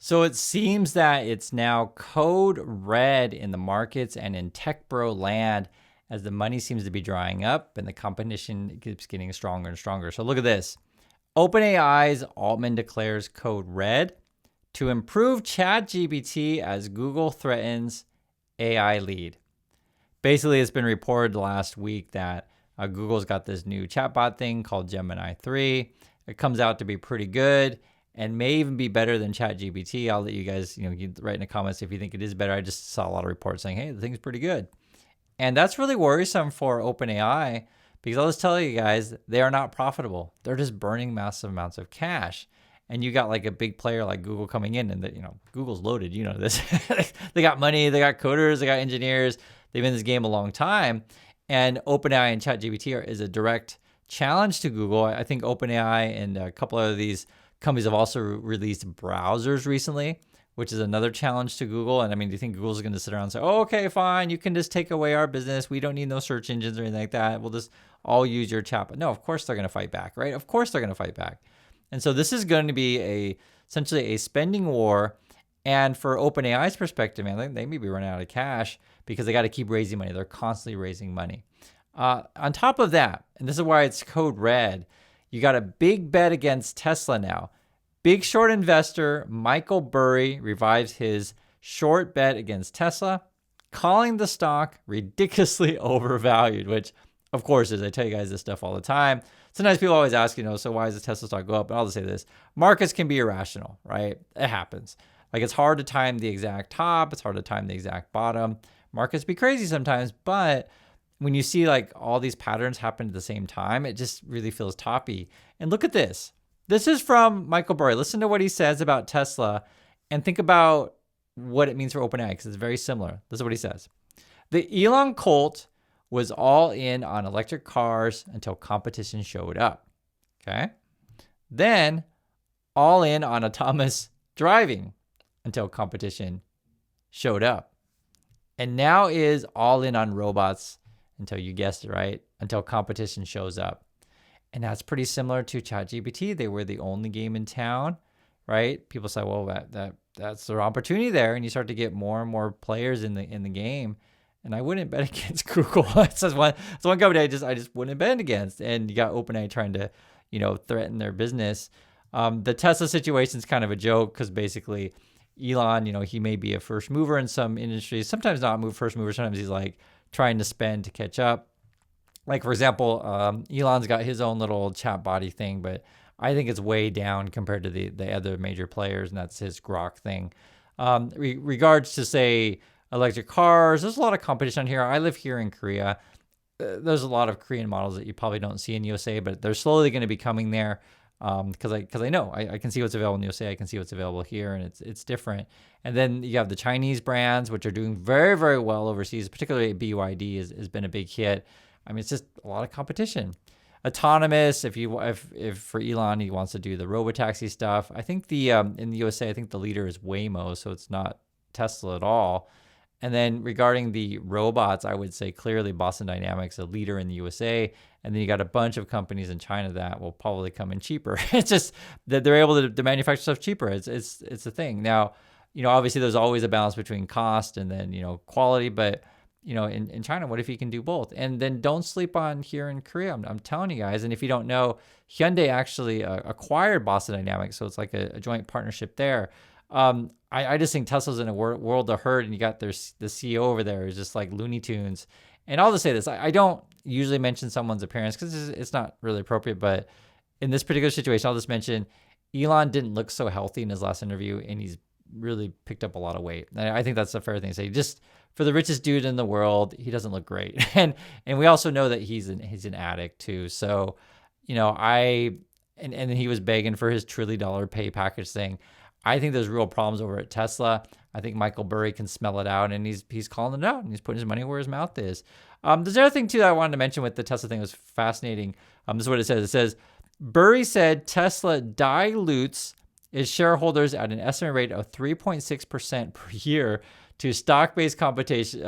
So it seems that it's now code red in the markets and in tech bro land as the money seems to be drying up and the competition keeps getting stronger and stronger. So look at this. OpenAI's Altman declares code red to improve ChatGPT as Google threatens AI lead. Basically, it's been reported last week that Google's got this new chatbot thing called Gemini 3. It comes out to be pretty good and may even be better than ChatGPT. I'll let you guys, you write in the comments if you think it is better. I just saw a lot of reports saying, hey, the thing's pretty good. And that's really worrisome for OpenAI because I'll just tell you guys, they are not profitable. They're just burning massive amounts of cash. And you got like a big player like Google coming in, and Google's loaded. You know this. They got money, they got coders, they got engineers. They've been in this game a long time. And OpenAI and ChatGPT is a direct challenge to Google. I think OpenAI and a couple of these companies have also released browsers recently, which is another challenge to Google. And I mean, do you think Google's going to sit around and say, oh, okay, fine, you can just take away our business. We don't need no search engines or anything like that. We'll just all use your chat. But no, of course they're going to fight back, right? Of course they're going to fight back. And so this is going to be essentially a spending war. And for OpenAI's perspective, man, they may be running out of cash because they got to keep raising money. They're constantly raising money. On top of that, and this is why it's code red, you got a big bet against Tesla now. Big short investor Michael Burry revives his short bet against Tesla, calling the stock ridiculously overvalued, which of course is. I tell you guys this stuff all the time. Sometimes people always ask, so why does the Tesla stock go up? And I'll just say this, markets can be irrational, right? It happens. Like it's hard to time the exact top. It's hard to time the exact bottom. Markets be crazy sometimes, but when you see like all these patterns happen at the same time, it just really feels toppy. And look at this. This is from Michael Burry. Listen to what he says about Tesla and think about what it means for OpenAI because it's very similar. This is what he says. The Elon cult was all in on electric cars until competition showed up. Okay. Then all in on autonomous driving until competition showed up. And now is all in on robots until you guessed it, right? Until competition shows up. And that's pretty similar to ChatGPT. They were the only game in town, right? People say, well, that's their opportunity there. And you start to get more and more players in the game. And I wouldn't bet against Google. It's one company I just wouldn't bet against. And you got OpenAI trying to, threaten their business. The Tesla situation is kind of a joke because basically Elon, he may be a first mover in some industries, sometimes not first mover. Sometimes he's like trying to spend to catch up. Like, for example, Elon's got his own little chat body thing, but I think it's way down compared to the other major players, and that's his Grok thing. Regards to, say, electric cars, there's a lot of competition here. I live here in Korea. There's a lot of Korean models that you probably don't see in USA, but they're slowly going to be coming there because I know I can see what's available in USA. I can see what's available here, and it's different. And then you have the Chinese brands, which are doing very, very well overseas, particularly BYD has been a big hit. I mean, it's just a lot of competition. Autonomous, if for Elon, he wants to do the robotaxi stuff. I think in the USA, I think the leader is Waymo, so it's not Tesla at all. And then regarding the robots, I would say clearly Boston Dynamics, a leader in the USA. And then you got a bunch of companies in China that will probably come in cheaper. It's just that they're able to manufacture stuff cheaper. It's a thing. Now, obviously there's always a balance between cost and then, quality, but in China, what if you can do both? And then don't sleep on here in Korea. I'm telling you guys. And if you don't know, Hyundai actually acquired Boston Dynamics. So it's like a joint partnership there. I just think Tesla's in a world of hurt, and you got the CEO over there is just like Looney Tunes. And I'll just say this, I don't usually mention someone's appearance because it's not really appropriate, but in this particular situation, I'll just mention Elon didn't look so healthy in his last interview, and he's really picked up a lot of weight. And I think that's a fair thing to say. Just for the richest dude in the world, he doesn't look great. And we also know that he's an addict too. So, and he was begging for his $1 trillion pay package thing. I think there's real problems over at Tesla. I think Michael Burry can smell it out, and he's calling it out, and he's putting his money where his mouth is. There's another thing too that I wanted to mention with the Tesla thing that was fascinating. This is what it says. It says, Burry said Tesla dilutes its shareholders at an estimated rate of 3.6% per year to stock-based compensation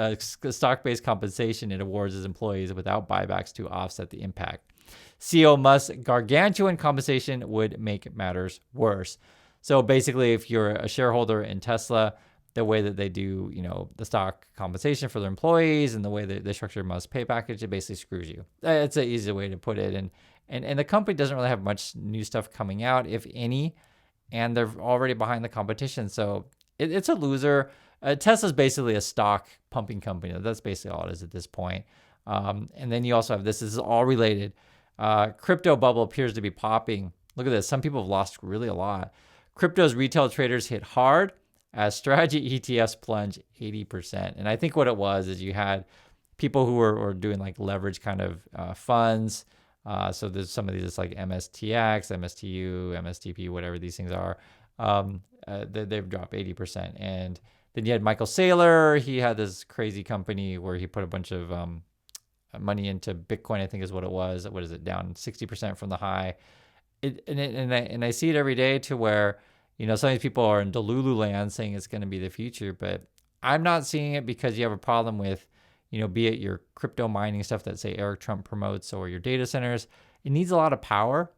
it awards its employees without buybacks to offset the impact. CEO Musk's gargantuan compensation would make matters worse. So basically, if you're a shareholder in Tesla, the way that they do, the stock compensation for their employees and the way that they structure must pay package, it basically screws you. It's an easy way to put it. And the company doesn't really have much new stuff coming out, if any, and they're already behind the competition. So it's a loser. Tesla's basically a stock pumping company. That's basically all it is at this point. And then you also have this is all related. Crypto bubble appears to be popping. Look at this. Some people have lost really a lot. Crypto's retail traders hit hard as strategy ETFs plunge 80%. And I think what it was is you had people who were doing like leverage kind of funds. So there's some of these like MSTX, MSTU, MSTP, whatever these things are. They've dropped 80%. And then you had Michael Saylor. He had this crazy company where he put a bunch of money into Bitcoin, I think is what it was. What is it? Down 60% from the high. And I see it every day to where, some of these people are in Delulu land saying it's going to be the future, but I'm not seeing it because you have a problem with, be it your crypto mining stuff that say Eric Trump promotes or your data centers. It needs a lot of power.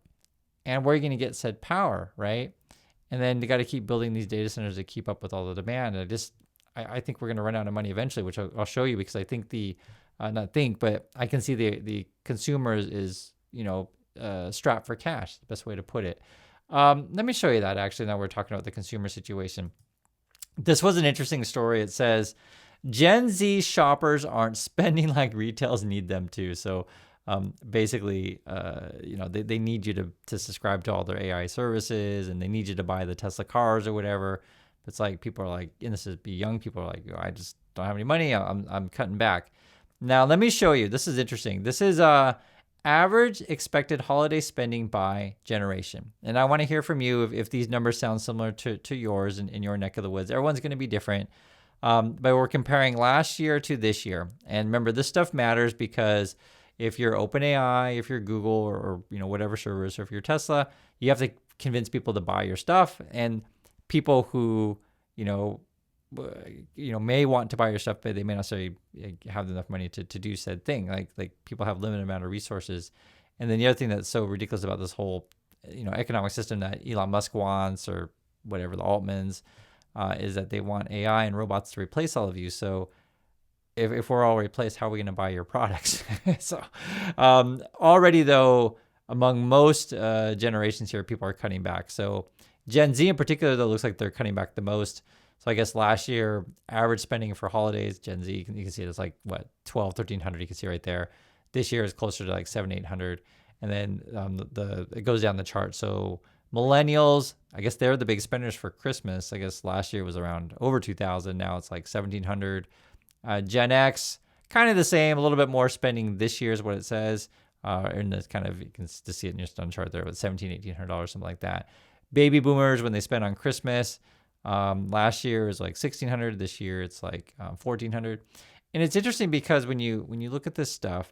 And where are you going to get said power, right? And then you got to keep building these data centers to keep up with all the demand. And I think we're going to run out of money eventually, which I'll show you because I think but I can see the consumer is strapped for cash, the best way to put it. Let me show you that actually. Now we're talking about the consumer situation. This was an interesting story. It says Gen Z shoppers aren't spending like retails need them to. So basically, they need you to subscribe to all their AI services, and they need you to buy the Tesla cars or whatever. It's like people are like, and this is young people are like, I just don't have any money. I'm cutting back. Now let me show you. This is interesting. This is average expected holiday spending by generation, and I want to hear from you if these numbers sound similar to yours in your neck of the woods. Everyone's going to be different. But we're comparing last year to this year. And remember, this stuff matters because if you're OpenAI, if you're Google or whatever service, or if you're Tesla, you have to convince people to buy your stuff. And people who, may want to buy your stuff, but they may not necessarily have enough money to do said thing. Like people have limited amount of resources. And then the other thing that's so ridiculous about this whole, economic system that Elon Musk wants, or whatever, the Altmans, is that they want AI and robots to replace all of you. So if we're all replaced, how are we going to buy your products? So already though, among most generations here, people are cutting back. So Gen Z in particular, though, looks like they're cutting back the most. So I guess last year, average spending for holidays, Gen Z, you can see it's like, what, 12, 1300, you can see right there. This year is closer to like 700, 800. And then it goes down the chart. So millennials, I guess they're the big spenders for Christmas. I guess last year was around over 2,000. Now it's like 1,700. Gen X, kind of the same, a little bit more spending this year is what it says. And this kind of, you can just see it in your stun chart there with $1,700, $1,800, something like that. Baby boomers, when they spend on Christmas, last year was like 1,600. This year it's like 1,400. And it's interesting because when you look at this stuff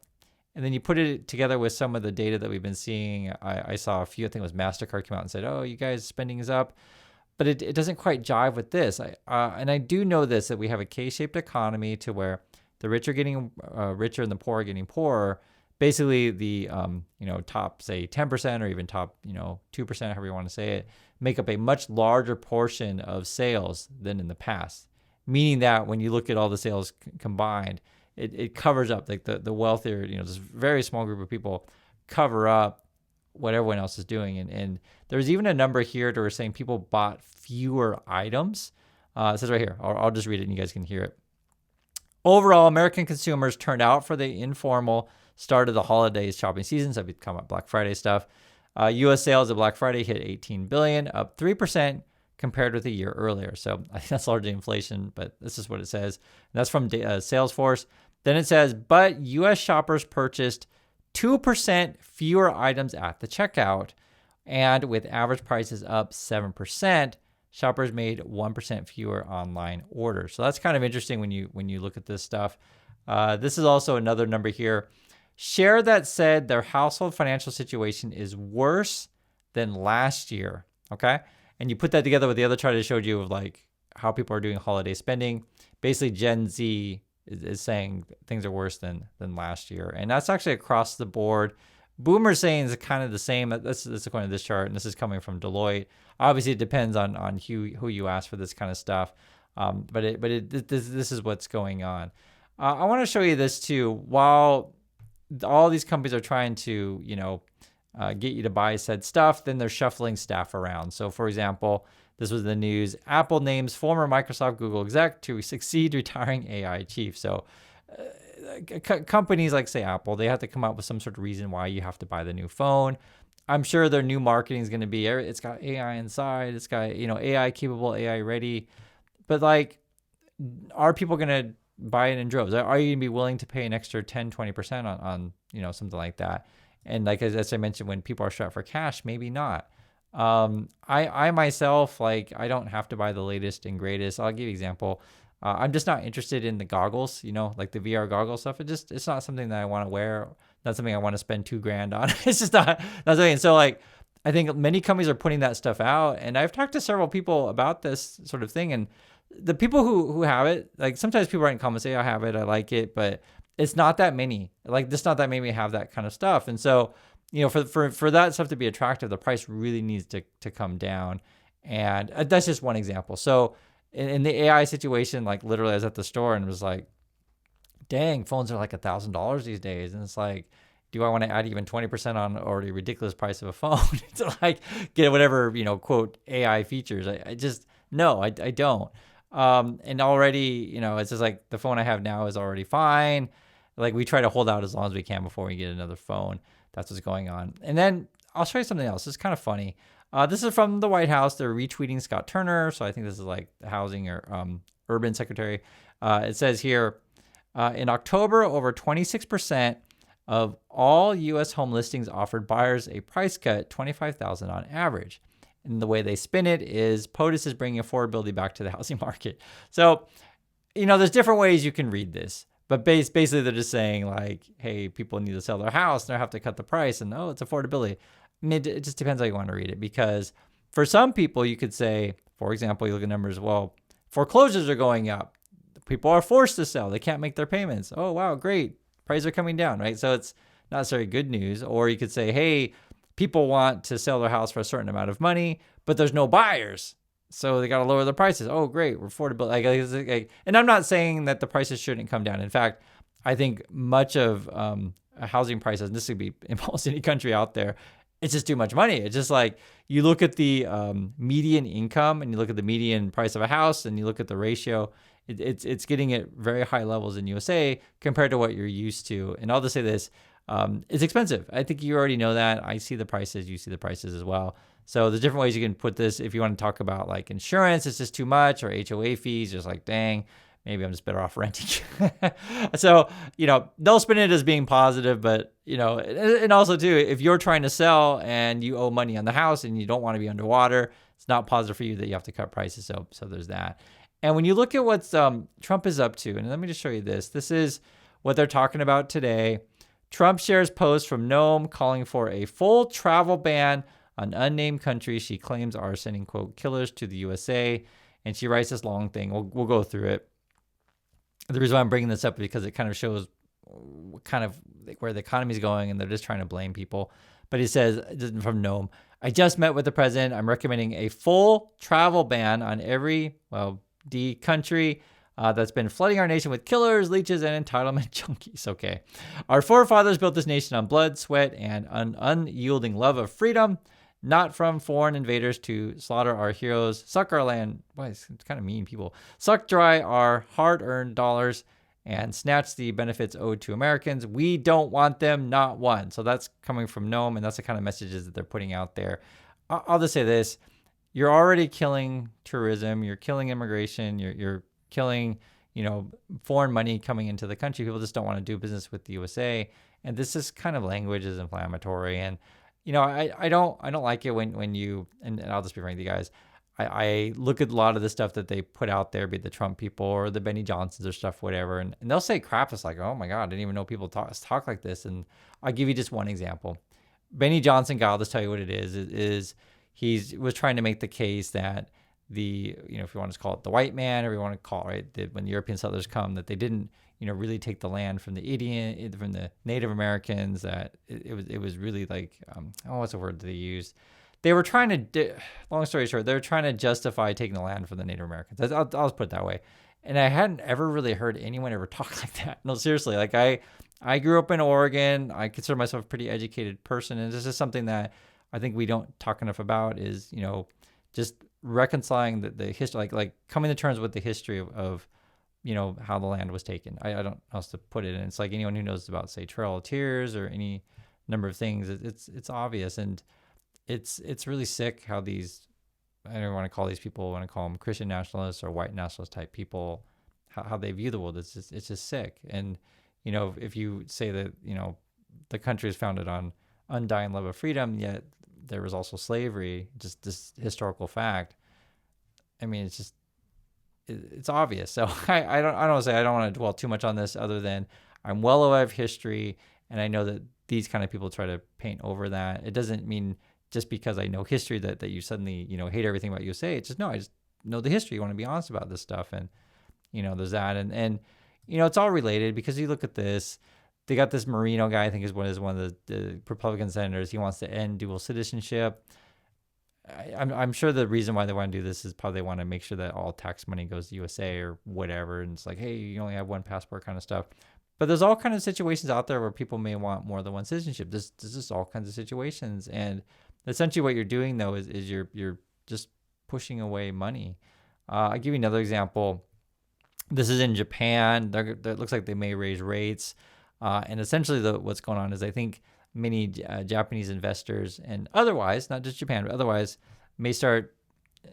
and then you put it together with some of the data that we've been seeing, I saw a few, I think it was MasterCard came out and said, oh, you guys spending is up. But it doesn't quite jive with this. And I do know this, that we have a K-shaped economy to where the rich are getting richer and the poor are getting poorer. Basically, the top, say, 10% or even top 2%, however you want to say it, make up a much larger portion of sales than in the past. Meaning that when you look at all the sales combined, it covers up, like the wealthier, this very small group of people cover up what everyone else is doing. And there's even a number here to where saying people bought fewer items. It says right here, I'll just read it and you guys can hear it. Overall, American consumers turned out for the informal start of the holidays shopping season. So we've come up Black Friday stuff. U.S. sales of Black Friday hit $18 billion, up 3% compared with a year earlier. So I think that's largely inflation, but this is what it says. And that's from Salesforce. Then it says, but U.S. shoppers purchased 2% fewer items at the checkout. And with average prices up 7%, shoppers made 1% fewer online orders. So that's kind of interesting when you look at this stuff. This is also another number here. Share that said their household financial situation is worse than last year. Okay. And you put that together with the other chart I showed you of like how people are doing holiday spending. Basically, Gen Z is saying things are worse than last year. And that's actually across the board. Boomer's saying is kind of the same. That's according to this chart, and this is coming from Deloitte. Obviously, it depends on who you ask for this kind of stuff. This is what's going on. I want to show you this too. While all these companies are trying to, get you to buy said stuff, then they're shuffling staff around. So, for example, this was the news. Apple names former Microsoft Google exec to succeed retiring AI chief. So, companies like, say, Apple, they have to come up with some sort of reason why you have to buy the new phone. I'm sure their new marketing is going to be, it's got AI inside, it's got, AI capable, AI ready. But like, are people going to buy it in droves? Are you going to be willing to pay an extra 10, 20% on something like that? And like, as I mentioned, when people are strapped for cash, maybe not. I myself, like, I don't have to buy the latest and greatest. I'll give you an example. I'm just not interested in the goggles, like the VR goggle stuff. It's not something that I want to wear. Not something I want to spend $2,000 on. It's just not something. And so like, I think many companies are putting that stuff out, and I've talked to several people about this sort of thing. And the people who have it, like, sometimes people write in comments, say, I have it, I like it, but it's not that many. Like, just not that many have that kind of stuff. And so, for that stuff to be attractive, the price really needs to come down. And that's just one example. So in the AI situation, like, literally I was at the store and was like, dang, phones are like $1,000 these days. And it's like, do I want to add even 20% on already ridiculous price of a phone to like get whatever, quote, AI features? No, I don't. And already, it's just like the phone I have now is already fine. Like, we try to hold out as long as we can before we get another phone. That's what's going on. And then I'll show you something else. It's kind of funny. This is from the White House. They're retweeting Scott Turner. So I think this is like the housing or urban secretary. It says here, in October, over 26% of all U.S. home listings offered buyers a price cut, $25,000 on average. And the way they spin it is POTUS is bringing affordability back to the housing market. So, there's different ways you can read this. But basically, they're just saying, like, hey, people need to sell their house, and they have to cut the price, and it's affordability. I mean, it just depends how you want to read it. Because for some people, you could say, for example, you look at numbers, well, foreclosures are going up. People are forced to sell. They can't make their payments. Oh, wow, great. Prices are coming down, right? So it's not necessarily good news. Or you could say, hey, people want to sell their house for a certain amount of money, but there's no buyers. So they got to lower the prices. Oh, great. We're affordable. And I'm not saying that the prices shouldn't come down. In fact, I think much of housing prices, and this could be in almost any country out there, it's just too much money. It's just like, you look at the median income and you look at the median price of a house and you look at the ratio, it's getting at very high levels in USA compared to what you're used to. And I'll just say this, it's expensive. I think you already know that. I see the prices, you see the prices as well. So there's different ways you can put this. If you want to talk about like insurance, it's just too much, or HOA fees, just like, dang, maybe I'm just better off renting. So, they'll spin it as being positive, but, and also too, if you're trying to sell and you owe money on the house and you don't want to be underwater, it's not positive for you that you have to cut prices. So there's that. And when you look at what Trump is up to, and let me just show you this. This is what they're talking about today. Trump shares post from Noam calling for a full travel ban on unnamed countries she claims are sending, quote, killers to the USA. And she writes this long thing. We'll go through it. The reason why I'm bringing this up is because it kind of shows kind of where the economy is going, and they're just trying to blame people. But he says, from Noam, I just met with the president. I'm recommending a full travel ban on every, D country that's been flooding our nation with killers, leeches, and entitlement junkies. Okay. Our forefathers built this nation on blood, sweat, and an unyielding love of freedom, not from foreign invaders to slaughter our heroes, suck our land. Boy, it's kind of mean, people. Suck dry our hard-earned dollars and snatch the benefits owed to Americans. We don't want them, not one. So that's coming from Noam, and that's the kind of messages that they're putting out there. I'll just say this. You're already killing tourism. You're killing immigration. You're killing, foreign money coming into the country. People just don't want to do business with the USA. And this is kind of language is inflammatory. And, I don't like it when you, and I'll just be frank with you guys, I look at a lot of the stuff that they put out there, be it the Trump people or the Benny Johnsons or stuff, whatever. And they'll say crap. It's like, oh my God, I didn't even know people talk like this. And I'll give you just one example. Benny Johnson guy, I'll just tell you what it is he was trying to make the case that if you want to call it the white man, or you want to call it, right, when the European settlers come, that they didn't, really take the land from the Indian, from the Native Americans. That it was really like, what's the word they used? They were trying to, long story short, they were trying to justify taking the land from the Native Americans. I'll just put it that way. And I hadn't ever really heard anyone ever talk like that. No, seriously, like I grew up in Oregon. I consider myself a pretty educated person. And this is something that I think we don't talk enough about is, just reconciling the history, like coming to terms with the history of how the land was taken. I don't know how else to put it. And it's like anyone who knows about, say, Trail of Tears or any number of things, it's obvious. And it's really sick how these, I don't want to call these people, I want to call them Christian nationalists or white nationalist type people, how they view the world. It's just sick. And, if you say that, the country is founded on undying love of freedom, yet there was also slavery, just this historical fact. I mean, it's obvious. So I don't want to dwell too much on this other than I'm well aware of history. And I know that these kind of people try to paint over that. It doesn't mean just because I know history that you suddenly, hate everything about USA. It's just, no, I just know the history. You want to be honest about this stuff. And, there's that. And it's all related because you look at this, they got this Marino guy, I think is one of the Republican senators. He wants to end dual citizenship. I'm sure the reason why they want to do this is probably they want to make sure that all tax money goes to USA or whatever. And it's like, hey, you only have one passport kind of stuff. But there's all kinds of situations out there where people may want more than one citizenship. There's just all kinds of situations. And essentially what you're doing, though, is you're just pushing away money. I'll give you another example. This is in Japan. It looks like they may raise rates. And essentially what's going on is I think many Japanese investors and otherwise, not just Japan, but otherwise may start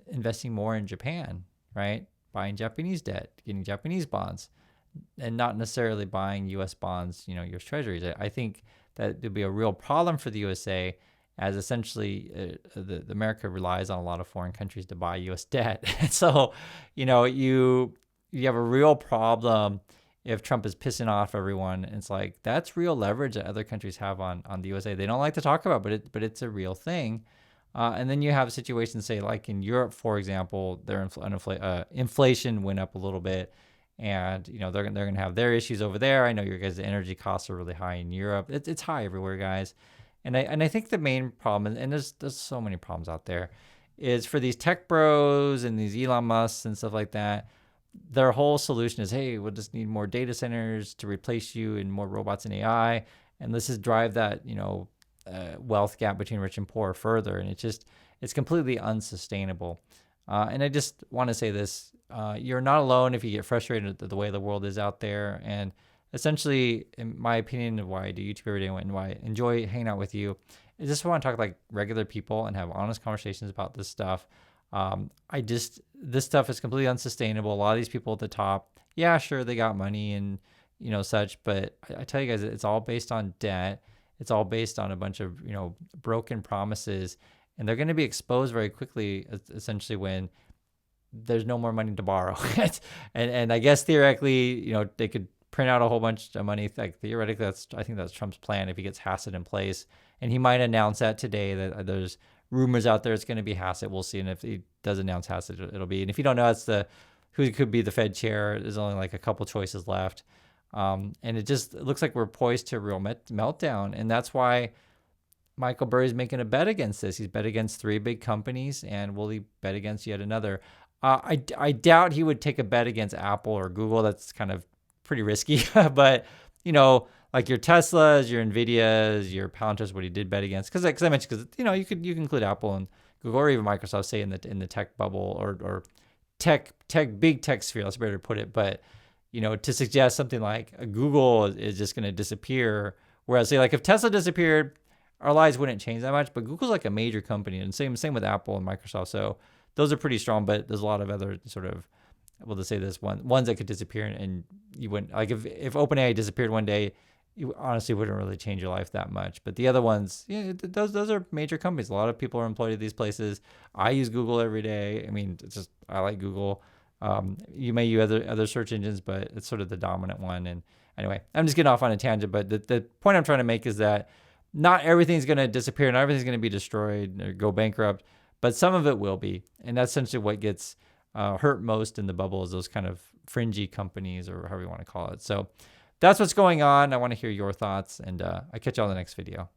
investing more in Japan, right? Buying Japanese debt, getting Japanese bonds, and not necessarily buying U.S. bonds, U.S. treasuries. I think that there'll be a real problem for the USA as essentially the America relies on a lot of foreign countries to buy U.S. debt. So, you have a real problem if Trump is pissing off everyone. It's like, that's real leverage that other countries have on the USA. They don't like to talk about, but it's a real thing. And then you have situations, say, like in Europe, for example, their inflation went up a little bit, and they're gonna have their issues over there. I know your guys' energy costs are really high in Europe. It's high everywhere, guys. And I think the main problem, and there's so many problems out there, is for these tech bros and these Elon Musks and stuff like that. Their whole solution is, hey, we'll just need more data centers to replace you and more robots and AI. And let's just drive that, wealth gap between rich and poor further. And it's completely unsustainable. And I just want to say this, you're not alone if you get frustrated at the way the world is out there. And essentially, in my opinion of why I do YouTube every day and why I enjoy hanging out with you, is just want to talk like regular people and have honest conversations about this stuff. This stuff is completely unsustainable. A lot of these people at the top, yeah, sure, they got money and, such, but I tell you guys, it's all based on debt. It's all based on a bunch of, broken promises, and they're going to be exposed very quickly, essentially, when there's no more money to borrow. and I guess theoretically, they could print out a whole bunch of money. Like theoretically, I think that's Trump's plan if he gets Hassett in place, and he might announce that today that there's rumors out there it's going to be Hassett. We'll see. And if he does announce Hassett, it'll be. And if you don't know, it's who could be the Fed chair. There's only like a couple choices left. And it looks like we're poised to a real meltdown. And that's why Michael Burry's making a bet against this. He's bet against 3 big companies, and will he bet against yet another? I doubt he would take a bet against Apple or Google. That's kind of pretty risky. But, like your Teslas, your Nvidias, your Palantirs, what he did bet against, because I mentioned, you can include Apple and Google or even Microsoft, say in the tech bubble or big tech sphere. That's better to put it. But to suggest something like Google is just going to disappear, whereas say like if Tesla disappeared, our lives wouldn't change that much. But Google's like a major company, and same with Apple and Microsoft. So those are pretty strong. But there's a lot of other sort of, we'll just say this ones that could disappear, and you wouldn't, like if OpenAI disappeared one day, you honestly wouldn't really change your life that much. But the other ones, those are major companies. A lot of people are employed at these places. I use Google every day. I mean, I like Google. You may use other search engines, but it's sort of the dominant one. And anyway, I'm just getting off on a tangent. But the point I'm trying to make is that not everything's going to disappear. Not everything's going to be destroyed or go bankrupt. But some of it will be. And that's essentially what gets hurt most in the bubble, is those kind of fringy companies, or however you want to call it. So that's what's going on. I want to hear your thoughts, and I catch you on the next video.